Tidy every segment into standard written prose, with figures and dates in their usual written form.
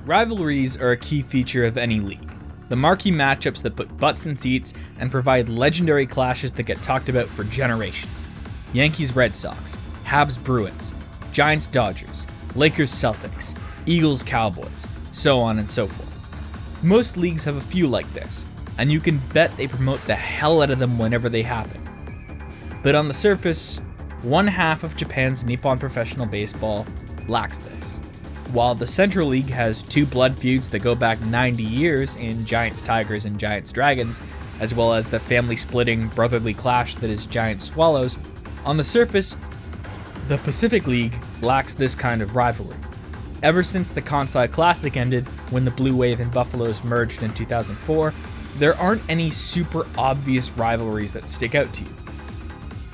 Rivalries are a key feature of any league. The marquee matchups that put butts in seats and provide legendary clashes that get talked about for generations. Yankees-Red Sox, Habs-Bruins, Giants-Dodgers, Lakers-Celtics, Eagles-Cowboys, so on and so forth. Most leagues have a few like this, and you can bet they promote the hell out of them whenever they happen. But on the surface, one half of Japan's Nippon Professional Baseball lacks this. While the Central League has two blood feuds that go back 90 years in Giants-Tigers and Giants-Dragons, as well as the family-splitting brotherly clash that is Giants-Swallows, on the surface, the Pacific League lacks this kind of rivalry. Ever since the Kansai Classic ended, when the Blue Wave and Buffaloes merged in 2004, there aren't any super obvious rivalries that stick out to you.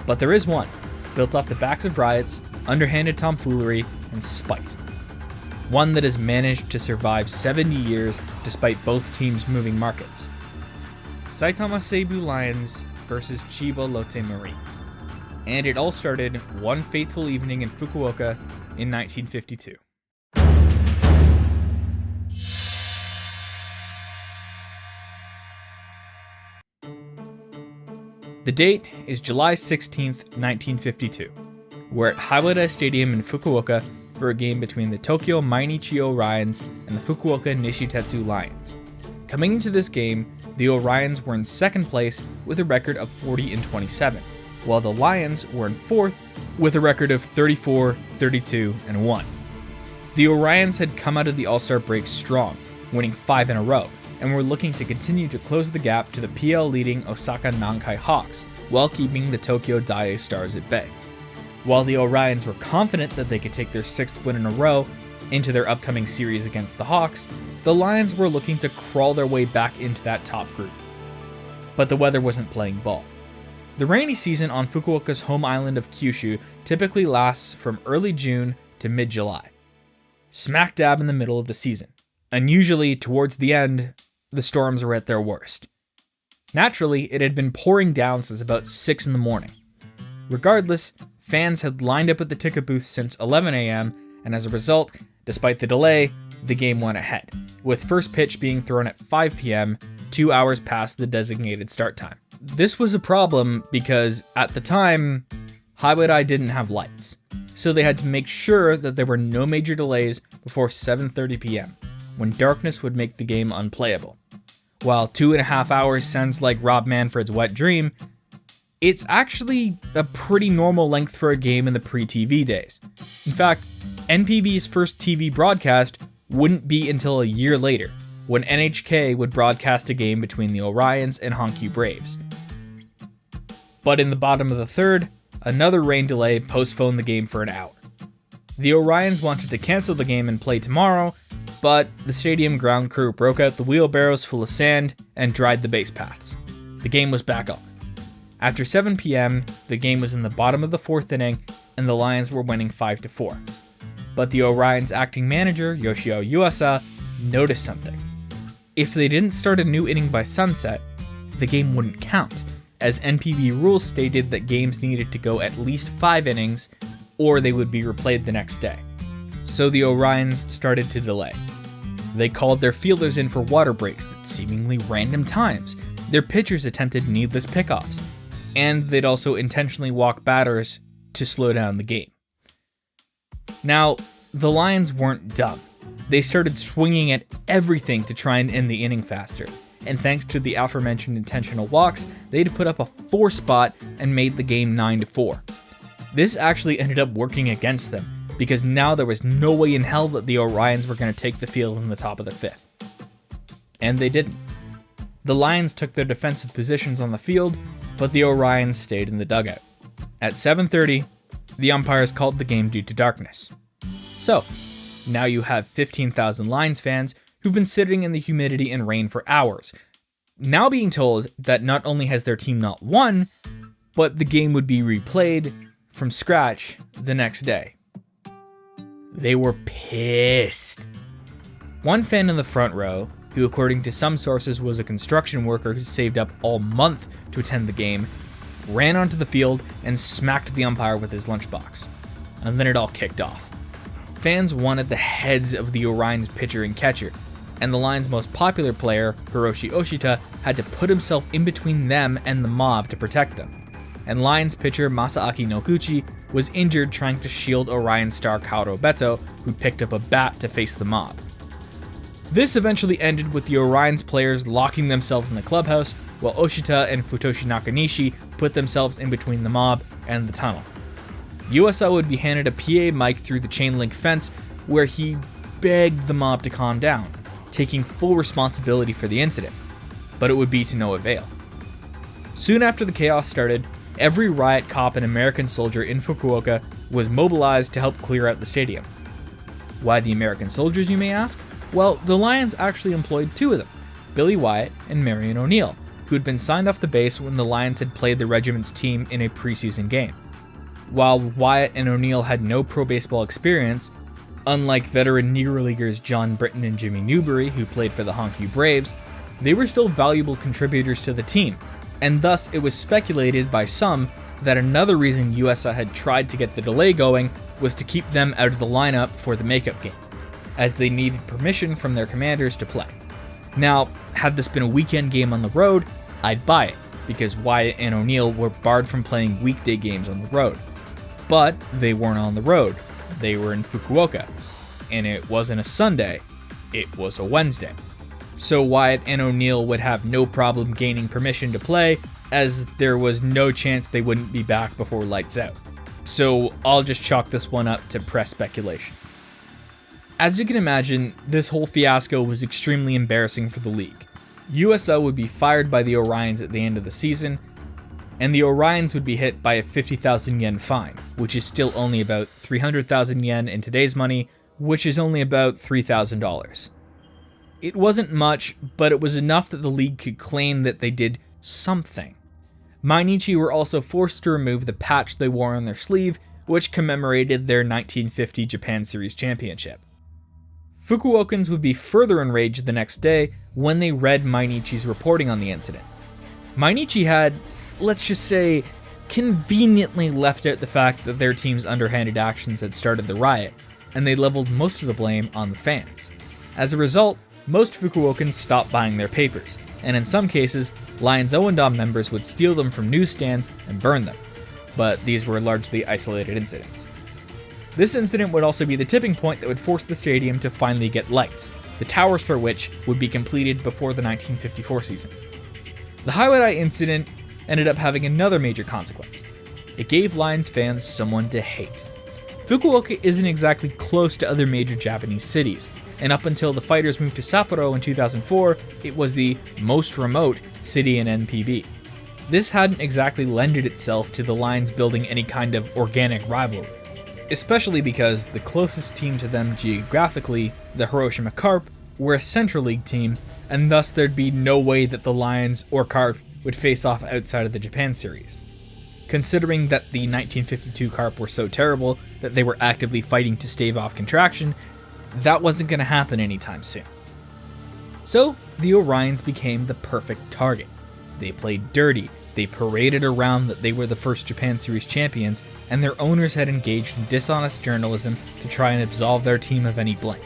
But there is one, built off the backs of riots, underhanded tomfoolery, and spite. One that has managed to survive 70 years despite both teams moving markets. Saitama Seibu Lions versus Chiba Lotte Marines. And it all started one fateful evening in Fukuoka in 1952. The date is July 16th, 1952. We're at Heiwadai Stadium in Fukuoka for a game between the Tokyo Mainichi Orions and the Fukuoka Nishitetsu Lions. Coming into this game, the Orions were in second place with a record of 40-27, while the Lions were in fourth with a record of 34-32-1. The Orions had come out of the All-Star break strong, winning 5 in a row, and were looking to continue to close the gap to the PL-leading Osaka Nankai Hawks, while keeping the Tokyo Daiei Stars at bay. While the Orions were confident that they could take their 6th win in a row into their upcoming series against the Hawks, the Lions were looking to crawl their way back into that top group. But the weather wasn't playing ball. The rainy season on Fukuoka's home island of Kyushu typically lasts from early June to mid-July, smack dab in the middle of the season, and usually towards the end, the storms were at their worst. Naturally, it had been pouring down since about 6 in the morning. Regardless, fans had lined up at the ticket booth since 11 a.m., and as a result, despite the delay, the game went ahead, with first pitch being thrown at 5 p.m., 2 hours past the designated start time. This was a problem because, at the time, Heiwadai didn't have lights, so they had to make sure that there were no major delays before 7:30 p.m., when darkness would make the game unplayable. While 2.5 hours sounds like Rob Manfred's wet dream, it's actually a pretty normal length for a game in the pre-TV days. In fact, NPB's first TV broadcast wouldn't be until a year later, when NHK would broadcast a game between the Orions and Hankyu Braves. But in the bottom of the third, another rain delay postponed the game for an hour. The Orions wanted to cancel the game and play tomorrow, but the stadium ground crew broke out the wheelbarrows full of sand and dried the base paths. The game was back on. After 7 p.m., the game was in the bottom of the 4th inning, and the Lions were winning 5-4. But the Orions' acting manager, Yoshio Yuasa, noticed something. If they didn't start a new inning by sunset, the game wouldn't count, as NPB rules stated that games needed to go at least 5 innings, or they would be replayed the next day. So the Orions started to delay. They called their fielders in for water breaks at seemingly random times. Their pitchers attempted needless pickoffs, and they'd also intentionally walk batters to slow down the game. Now, the Lions weren't dumb. They started swinging at everything to try and end the inning faster, and thanks to the aforementioned intentional walks, they'd put up a 4 spot and made the game 9-4. This actually ended up working against them, because now there was no way in hell that the Orions were going to take the field in the top of the 5th. And they didn't. The Lions took their defensive positions on the field, but the Orions stayed in the dugout. At 7:30, the umpires called the game due to darkness. So, now you have 15,000 Lions fans who've been sitting in the humidity and rain for hours, now being told that not only has their team not won, but the game would be replayed from scratch the next day. They were pissed. One fan in the front row, who according to some sources was a construction worker who saved up all month to attend the game, ran onto the field and smacked the umpire with his lunchbox. And then it all kicked off. fans wanted the heads of the Orions pitcher and catcher, and the line's most popular player, Hiroshi Oshita, had to put himself in between them and the mob to protect them. And Lions pitcher Masaaki Noguchi was injured trying to shield Orion star Kaoru Beto, who picked up a bat to face the mob. This eventually ended with the Orions players locking themselves in the clubhouse, while Oshita and Futoshi Nakanishi put themselves in between the mob and the tunnel. USL would be handed a PA mic through the chain link fence, where he begged the mob to calm down, taking full responsibility for the incident, but it would be to no avail. Soon after the chaos started, every riot cop and American soldier in Fukuoka was mobilized to help clear out the stadium. Why the American soldiers, you may ask? Well, the Lions actually employed two of them, Billy Wyatt and Marion O'Neill, who had been signed off the base when the Lions had played the regiment's team in a preseason game. While Wyatt and O'Neill had no pro baseball experience, unlike veteran Negro Leaguers John Britton and Jimmy Newberry, who played for the Honkyu Braves, they were still valuable contributors to the team, and thus it was speculated by some that another reason USA had tried to get the delay going was to keep them out of the lineup for the makeup game, as they needed permission from their commanders to play. Now, had this been a weekend game on the road, I'd buy it, because Wyatt and O'Neill were barred from playing weekday games on the road. But they weren't on the road, they were in Fukuoka, and it wasn't a Sunday, it was a Wednesday. So Wyatt and O'Neill would have no problem gaining permission to play, as there was no chance they wouldn't be back before lights out. So I'll just chalk this one up to press speculation. As you can imagine, this whole fiasco was extremely embarrassing for the league. USL would be fired by the Orions at the end of the season, and the Orions would be hit by a 50,000 yen fine, which is still only about 300,000 yen in today's money, which is only about $3,000. It wasn't much, but it was enough that the league could claim that they did something. Mainichi were also forced to remove the patch they wore on their sleeve, which commemorated their 1950 Japan Series championship. Fukuokans would be further enraged the next day when they read Mainichi's reporting on the incident. Mainichi had, let's just say, conveniently left out the fact that their team's underhanded actions had started the riot, and they leveled most of the blame on the fans. As a result, most Fukuokans stopped buying their papers, and in some cases, Lions Owendom members would steal them from newsstands and burn them, but these were largely isolated incidents. This incident would also be the tipping point that would force the stadium to finally get lights, the towers for which would be completed before the 1954 season. The Heiwadai Incident ended up having another major consequence. It gave Lions fans someone to hate. Fukuoka isn't exactly close to other major Japanese cities, and up until the fighters moved to Sapporo in 2004, it was the most remote city in NPB. This hadn't exactly lended itself to the Lions building any kind of organic rivalry, especially because the closest team to them geographically, the Hiroshima Carp, were a Central League team, and thus there'd be no way that the Lions or Carp would face off outside of the Japan Series. Considering that the 1952 Carp were so terrible that they were actively fighting to stave off contraction, that wasn't going to happen anytime soon. So, the Orions became the perfect target. They played dirty, they paraded around that they were the first Japan Series champions, and their owners had engaged in dishonest journalism to try and absolve their team of any blame.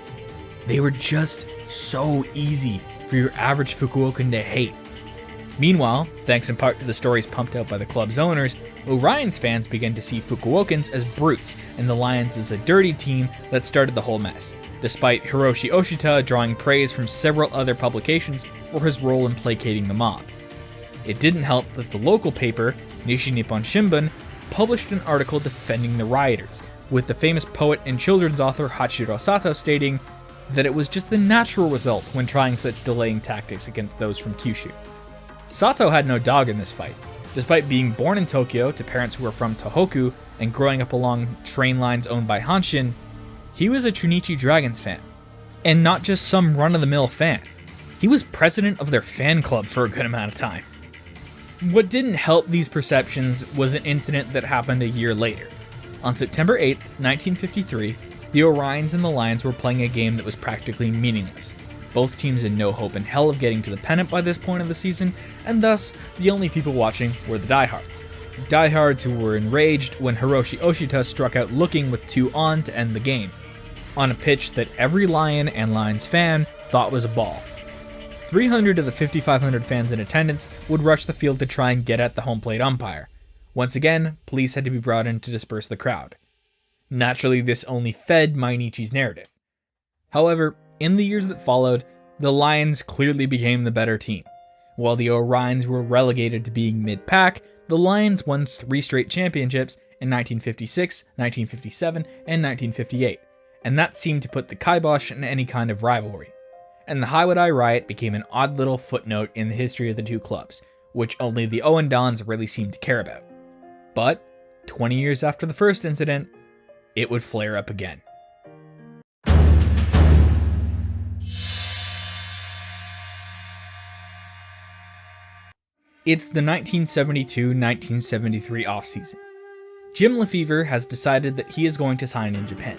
They were just so easy for your average Fukuokan to hate. Meanwhile, thanks in part to the stories pumped out by the club's owners, Orions fans began to see Fukuokans as brutes and the Lions as a dirty team that started the whole mess, despite Hiroshi Oshita drawing praise from several other publications for his role in placating the mob. It didn't help that the local paper, Nishi Nippon Shimbun, published an article defending the rioters, with the famous poet and children's author Hachiro Sato stating that it was just the natural result when trying such delaying tactics against those from Kyushu. Sato had no dog in this fight. Despite being born in Tokyo to parents who were from Tohoku and growing up along train lines owned by Hanshin, he was a Chunichi Dragons fan. And not just some run-of-the-mill fan. He was president of their fan club for a good amount of time. What didn't help these perceptions was an incident that happened a year later. On September 8th, 1953, the Orions and the Lions were playing a game that was practically meaningless. Both teams had no hope in hell of getting to the pennant by this point of the season, and thus, the only people watching were the diehards. Diehards who were enraged when Hiroshi Oshita struck out looking with 2 on to end the game. on a pitch that every Lion and Lions fan thought was a ball. 300 of the 5,500 fans in attendance would rush the field to try and get at the home plate umpire. Once again, police had to be brought in to disperse the crowd. Naturally, this only fed Mainichi's narrative. However, in the years that followed, the Lions clearly became the better team. While the Orions were relegated to being mid-pack, the Lions won 3 straight championships in 1956, 1957, and 1958, and that seemed to put the kibosh in any kind of rivalry. And the Heiwadai Riot became an odd little footnote in the history of the two clubs, which only the Owen Dons really seemed to care about. But 20 years after the first incident, it would flare up again. It's the 1972-1973 offseason. Jim Lefevre has decided that he is going to sign in Japan.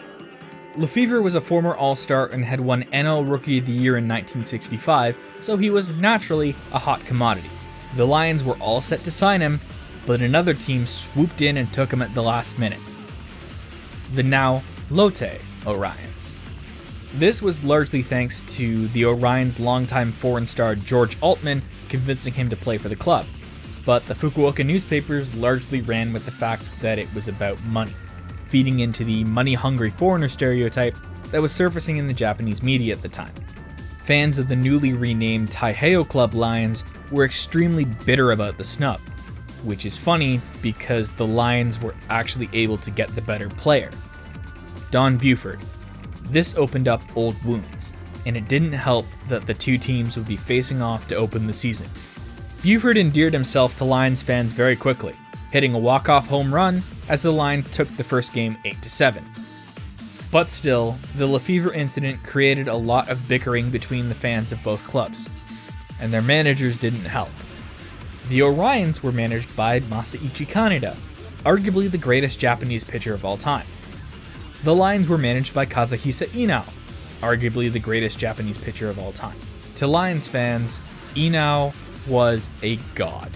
Lefevre was a former All-Star and had won NL Rookie of the Year in 1965, so he was naturally a hot commodity. The Lions were all set to sign him, but another team swooped in and took him at the last minute. The now Lotte Orions. This was largely thanks to the Orions' longtime foreign star George Altman convincing him to play for the club, but the Fukuoka newspapers largely ran with the fact that it was about money, feeding into the money-hungry foreigner stereotype that was surfacing in the Japanese media at the time. Fans of the newly renamed Taiheiyo Club Lions were extremely bitter about the snub, which is funny because the Lions were actually able to get the better player, Don Buford. This opened up old wounds, and it didn't help that the two teams would be facing off to open the season. Buford endeared himself to Lions fans very quickly, hitting a walk-off home run as the Lions took the first game 8-7. But still, the Lefevre incident created a lot of bickering between the fans of both clubs, and their managers didn't help. The Orions were managed by Masaichi Kaneda, arguably the greatest Japanese pitcher of all time. The Lions were managed by Kazuhisa Inao, arguably the greatest Japanese pitcher of all time. To Lions fans, Inao was a god,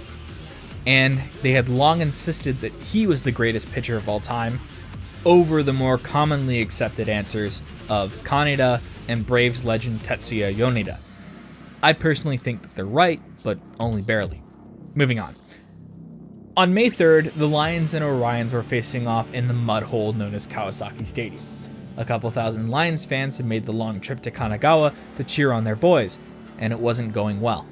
and they had long insisted that he was the greatest pitcher of all time over the more commonly accepted answers of Kaneda and Braves legend Tetsuya Yoneda. I personally think that they're right, but only barely. Moving on. On May 3rd, the Lions and Orions were facing off in the mud hole known as Kawasaki Stadium. A couple thousand Lions fans had made the long trip to Kanagawa to cheer on their boys, and it wasn't going well.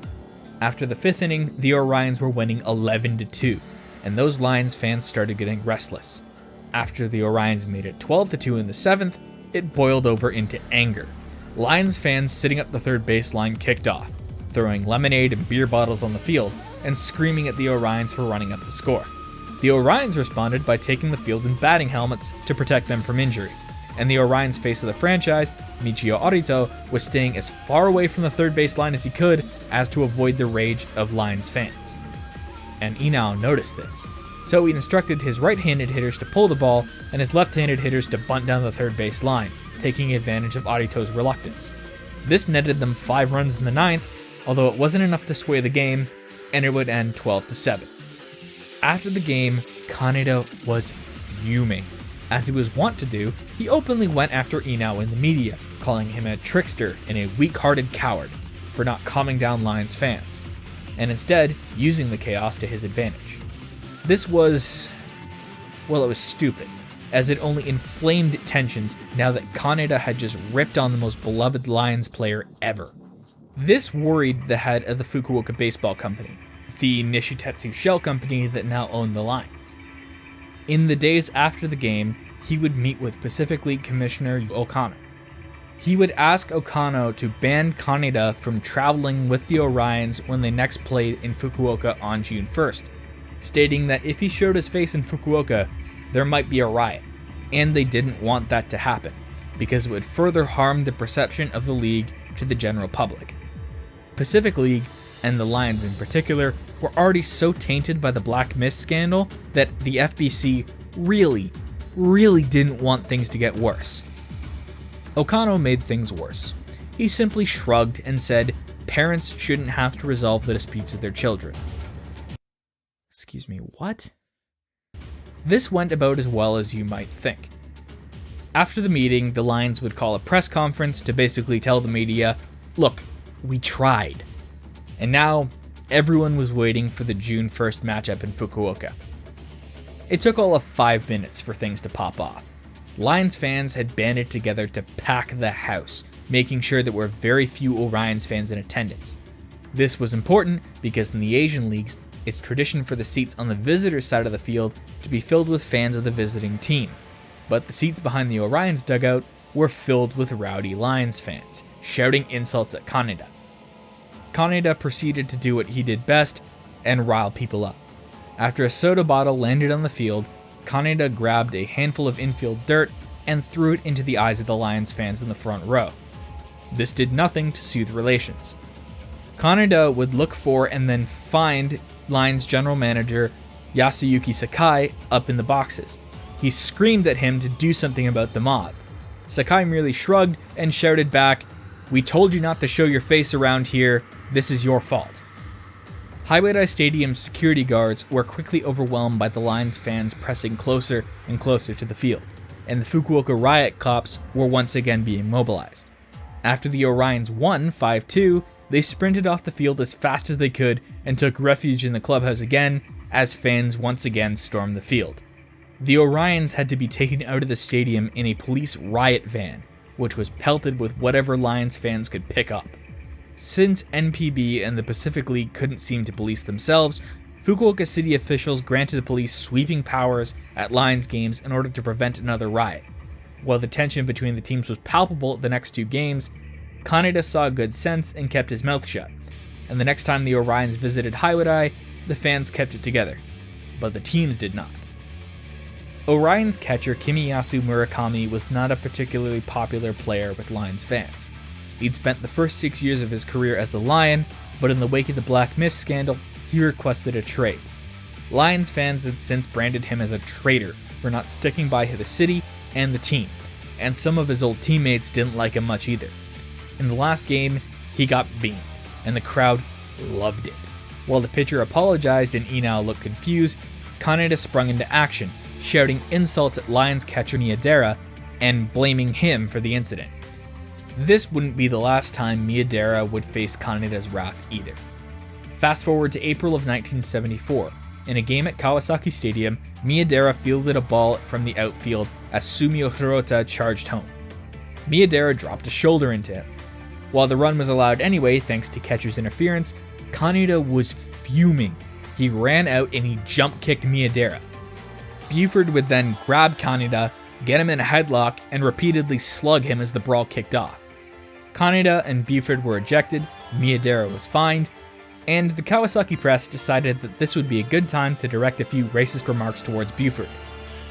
After the 5th inning, the Orions were winning 11-2, and those Lions fans started getting restless. After the Orions made it 12-2 in the 7th, it boiled over into anger. Lions fans sitting up the third baseline kicked off, throwing lemonade and beer bottles on the field, and screaming at the Orions for running up the score. The Orions responded by taking the field in batting helmets to protect them from injury, and the Orions' face of the franchise, Michio Arito, was staying as far away from the third baseline as he could as to avoid the rage of Lions fans. And Inao noticed this, so he instructed his right-handed hitters to pull the ball and his left-handed hitters to bunt down the third base line, taking advantage of Arito's reluctance. This netted them 5 runs in the 9th, although it wasn't enough to sway the game, and it would end 12-7. After the game, Kaneda was fuming. As he was wont to do, he openly went after Inao in the media, calling him a trickster and a weak-hearted coward for not calming down Lions fans, and instead using the chaos to his advantage. This was, well, it was stupid, as it only inflamed tensions now that Kaneda had just ripped on the most beloved Lions player ever. This worried the head of the Fukuoka Baseball Company, the Nishitetsu shell company that now owned the Lions. In the days after the game, he would meet with Pacific League Commissioner Okano. He would ask Okano to ban Kaneda from traveling with the Orions when they next played in Fukuoka on June 1st, stating that if he showed his face in Fukuoka, there might be a riot, and they didn't want that to happen, because it would further harm the perception of the league to the general public. Pacific League, and the Lions in particular, were already so tainted by the Black Mist scandal that the FBC really didn't want things to get worse. Okano made things worse. He simply shrugged and said parents shouldn't have to resolve the disputes of their children. Excuse me, what? This went about as well as you might think. After the meeting, the Lions would call a press conference to basically tell the media, look, we tried. And now, everyone was waiting for the June 1st matchup in Fukuoka. It took all of 5 minutes for things to pop off. Lions fans had banded together to pack the house, making sure there were very few Orions fans in attendance. This was important because in the Asian leagues, it's tradition for the seats on the visitor side of the field to be filled with fans of the visiting team. But the seats behind the Orions dugout were filled with rowdy Lions fans, shouting insults at Kaneda. Kaneda proceeded to do what he did best and rile people up. After a soda bottle landed on the field, Kaneda grabbed a handful of infield dirt and threw it into the eyes of the Lions fans in the front row. This did nothing to soothe relations. Kaneda would look for and then find Lions general manager Yasuyuki Sakai up in the boxes. He screamed at him to do something about the mob. Sakai merely shrugged and shouted back, "We told you not to show your face around here, this is your fault." Heiwadai Stadium's security guards were quickly overwhelmed by the Lions fans pressing closer and closer to the field, and the Fukuoka Riot cops were once again being mobilized. After the Orions won 5-2, they sprinted off the field as fast as they could and took refuge in the clubhouse again as fans once again stormed the field. The Orions had to be taken out of the stadium in a police riot van, which was pelted with whatever Lions fans could pick up. Since NPB and the Pacific League couldn't seem to police themselves, Fukuoka city officials granted the police sweeping powers at Lions games in order to prevent another riot. While the tension between the teams was palpable at the next 2 games, Kaneda saw good sense and kept his mouth shut, and the next time the Orions visited Heiwadai, the fans kept it together, but the teams did not. Orions catcher Kimiyasu Murakami was not a particularly popular player with Lions fans. He'd spent the first 6 years of his career as a Lion, but in the wake of the Black Mist scandal, he requested a trade. Lions fans had since branded him as a traitor for not sticking by the city and the team, and some of his old teammates didn't like him much either. In the last game, he got beamed, and the crowd loved it. While the pitcher apologized and Inao looked confused, Kaneda sprung into action, shouting insults at Lions catcher Miyadera and blaming him for the incident. This wouldn't be the last time Miyadera would face Kaneda's wrath either. Fast forward to April of 1974. In a game at Kawasaki Stadium, Miyadera fielded a ball from the outfield as Sumio Hirota charged home. Miyadera dropped a shoulder into him. While the run was allowed anyway thanks to catcher's interference, Kaneda was fuming. He ran out and he jump kicked Miyadera. Buford would then grab Kaneda, get him in a headlock, and repeatedly slug him as the brawl kicked off. Kaneda and Buford were ejected, Miyadera was fined, and the Kawasaki press decided that this would be a good time to direct a few racist remarks towards Buford.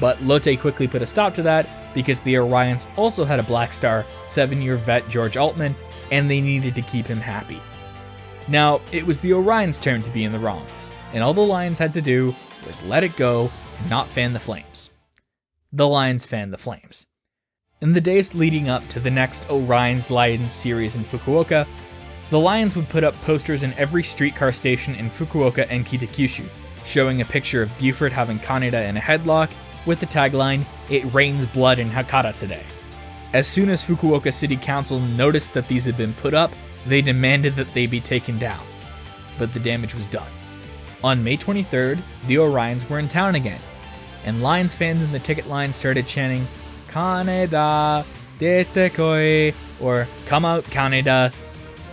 But Lotte quickly put a stop to that because the Orions also had a black star, 7-year vet George Altman, and they needed to keep him happy. Now, it was the Orions' turn to be in the wrong, and all the Lions had to do was let it go and not fan the flames. The Lions fanned the flames. In the days leading up to the next Orions Lions series in Fukuoka, the Lions would put up posters in every streetcar station in Fukuoka and Kitakyushu, showing a picture of Buford having Kaneda in a headlock with the tagline, "It rains blood in Hakata today." As soon as Fukuoka City Council noticed that these had been put up, they demanded that they be taken down. But the damage was done. On May 23rd, the Orions were in town again, and Lions fans in the ticket line started chanting, "Kaneda, dete koi," or "Come out, Kaneda."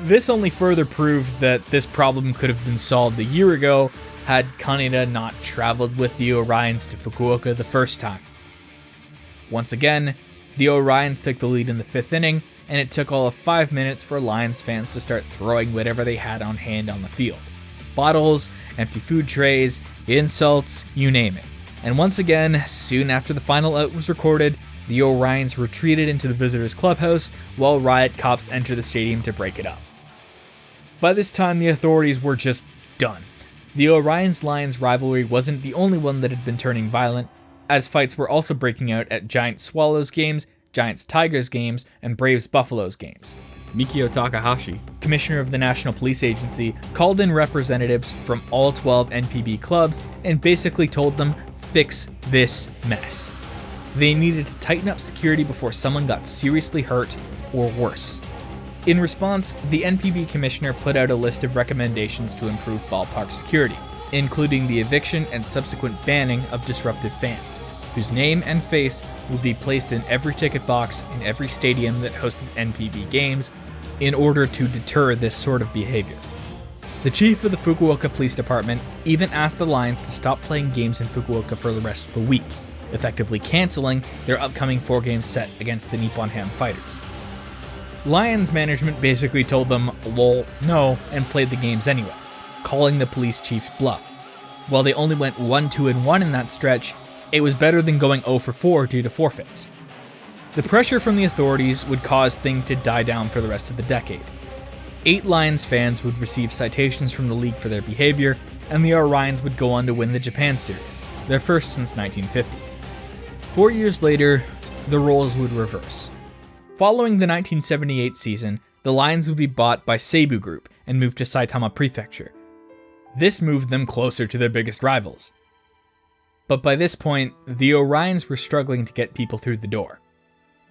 This only further proved that this problem could have been solved a year ago had Kaneda not traveled with the Orions to Fukuoka the first time. Once again, the Orions took the lead in the 5th inning, and it took all of 5 minutes for Lions fans to start throwing whatever they had on hand on the field. Bottles, empty food trays, insults, you name it. And once again, soon after the final out was recorded, the Orions retreated into the visitors' clubhouse while riot cops entered the stadium to break it up. By this time, the authorities were just done. The Orions-Lions rivalry wasn't the only one that had been turning violent, as fights were also breaking out at Giants-Swallows games, Giants-Tigers games, and Braves-Buffaloes games. Mikio Takahashi, commissioner of the National Police Agency, called in representatives from all 12 NPB clubs and basically told them, fix this mess. They needed to tighten up security before someone got seriously hurt or worse. In response, the NPB commissioner put out a list of recommendations to improve ballpark security, including the eviction and subsequent banning of disruptive fans, whose name and face would be placed in every ticket box in every stadium that hosted NPB games in order to deter this sort of behavior. The chief of the Fukuoka Police Department even asked the Lions to stop playing games in Fukuoka for the rest of the week, effectively canceling their upcoming 4-game set against the Nippon Ham Fighters. Lions management basically told them, lol, no, and played the games anyway, calling the police chief's bluff. While they only went 1-2-1 in that stretch, it was better than going 0-4 due to forfeits. The pressure from the authorities would cause things to die down for the rest of the decade. 8 Lions fans would receive citations from the league for their behavior, and the Orions would go on to win the Japan Series, their first since 1950. 4 years later, the roles would reverse. Following the 1978 season, the Lions would be bought by Seibu Group and moved to Saitama Prefecture. This moved them closer to their biggest rivals. But by this point, the Orions were struggling to get people through the door.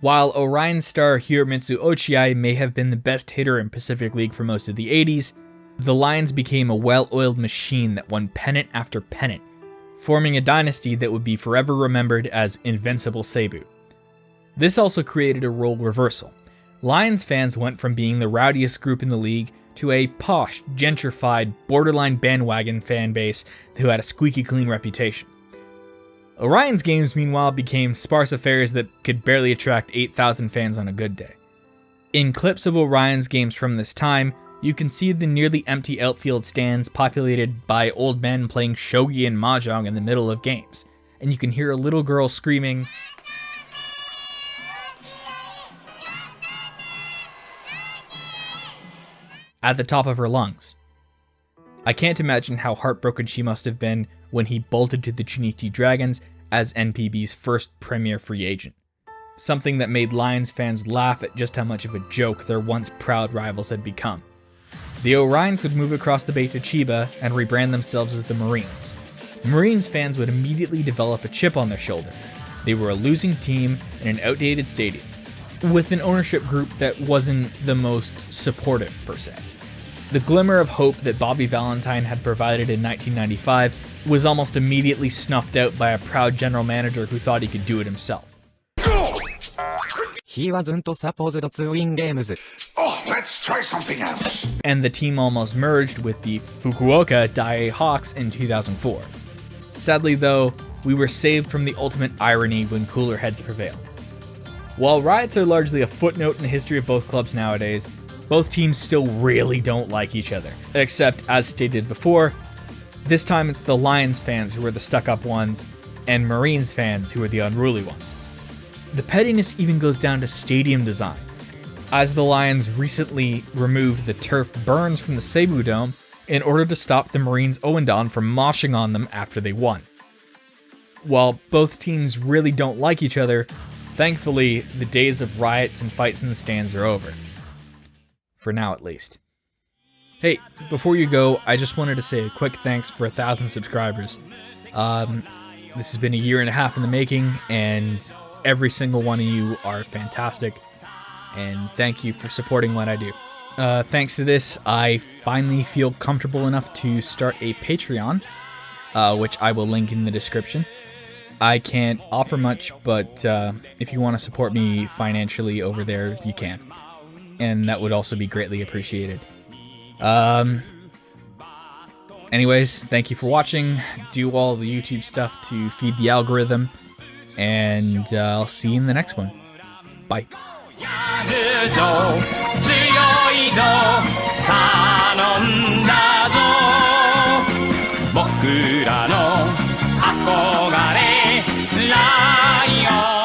While Orion star Hiromitsu Ochiai may have been the best hitter in Pacific League for most of the 80s, the Lions became a well-oiled machine that won pennant after pennant, forming a dynasty that would be forever remembered as Invincible Seibu. This also created a role reversal. Lions fans went from being the rowdiest group in the league to a posh, gentrified, borderline bandwagon fan base who had a squeaky clean reputation. Orion's games, meanwhile, became sparse affairs that could barely attract 8,000 fans on a good day. In clips of Orion's games from this time, you can see the nearly empty outfield stands populated by old men playing shogi and mahjong in the middle of games, and you can hear a little girl screaming, at the top of her lungs. I can't imagine how heartbroken she must have been when he bolted to the Chunichi Dragons as NPB's first premier free agent. Something that made Lions fans laugh at just how much of a joke their once proud rivals had become. The Orions would move across the bay to Chiba and rebrand themselves as the Marines. Marines fans would immediately develop a chip on their shoulder. They were a losing team in an outdated stadium, with an ownership group that wasn't the most supportive per se. The glimmer of hope that Bobby Valentine had provided in 1995 was almost immediately snuffed out by a proud general manager who thought he could do it himself. He wasn't supposed to win games. Oh, let's try something else. And the team almost merged with the Fukuoka Daiei Hawks in 2004. Sadly though, we were saved from the ultimate irony when cooler heads prevailed. While riots are largely a footnote in the history of both clubs nowadays, both teams still really don't like each other. Except, as stated before, this time it's the Lions fans who are the stuck-up ones, and Marines fans who are the unruly ones. The pettiness even goes down to stadium design, as the Lions recently removed the turf burns from the Seibu Dome in order to stop the Marines Owendon from moshing on them after they won. While both teams really don't like each other, thankfully, the days of riots and fights in the stands are over. For now, at least. Hey, before you go, I just wanted to say a quick thanks for 1,000 subscribers. This has been a year and a half in the making, and every single one of you are fantastic, and thank you for supporting what I do. Thanks to this, I finally feel comfortable enough to start a Patreon, which I will link in the description. I can't offer much, but if you want to support me financially over there, you can. And that would also be greatly appreciated. Anyways, thank you for watching. Do all the YouTube stuff to feed the algorithm. And I'll see you in the next one. Bye. 僕らの憧れライオン